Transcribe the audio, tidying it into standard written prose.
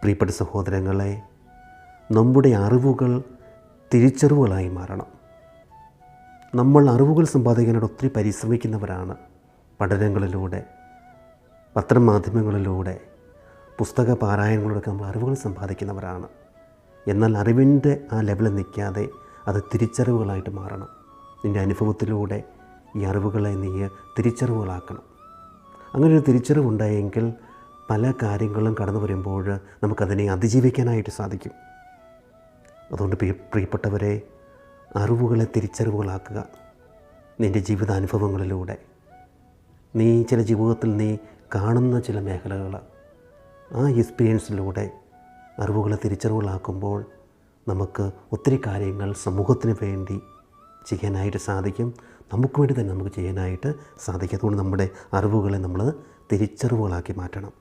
പ്രിയപ്പെട്ട സഹോദരങ്ങളെ, നമ്മുടെ അറിവുകൾ തിരിച്ചറിവുകളായി മാറണം. നമ്മൾ അറിവുകൾ സമ്പാദിക്കാനായിട്ട് ഒത്തിരി പരിശ്രമിക്കുന്നവരാണ്. പഠനങ്ങളിലൂടെ, പത്രമാധ്യമങ്ങളിലൂടെ, പുസ്തക പാരായണങ്ങളിലൂടെ നമ്മൾ അറിവുകൾ സമ്പാദിക്കുന്നവരാണ്. എന്നാൽ അറിവിൻ്റെ ആ ലെവലിൽ നിൽക്കാതെ അത് തിരിച്ചറിവുകളായിട്ട് മാറണം. നിൻ്റെ അനുഭവത്തിലൂടെ ഈ അറിവുകളെ നീ തിരിച്ചറിവുകളാക്കണം. അങ്ങനൊരു തിരിച്ചറിവുണ്ടായെങ്കിൽ പല കാര്യങ്ങളും കടന്നു വരുമ്പോൾ നമുക്കതിനെ അതിജീവിക്കാനായിട്ട് സാധിക്കും. അതുകൊണ്ട് പ്രിയപ്പെട്ടവരെ, അറിവുകളെ തിരിച്ചറിവുകളാക്കുക. നിൻ്റെ ജീവിതാനുഭവങ്ങളിലൂടെ, നീ ചില ജീവിതത്തിൽ നീ കാണുന്ന ചില മേഖലകൾ, ആ എക്സ്പീരിയൻസിലൂടെ അറിവുകളെ തിരിച്ചറിവുകളാക്കുമ്പോൾ നമുക്ക് ഒത്തിരി കാര്യങ്ങൾ സമൂഹത്തിന് വേണ്ടി ചെയ്യാനായിട്ട് സാധിക്കും. നമുക്ക് വേണ്ടി തന്നെ നമുക്ക് ചെയ്യാനായിട്ട് സാധിക്കും. അതുകൊണ്ട് നമ്മുടെ അറിവുകളെ നമ്മൾ തിരിച്ചറിവുകളാക്കി മാറ്റണം.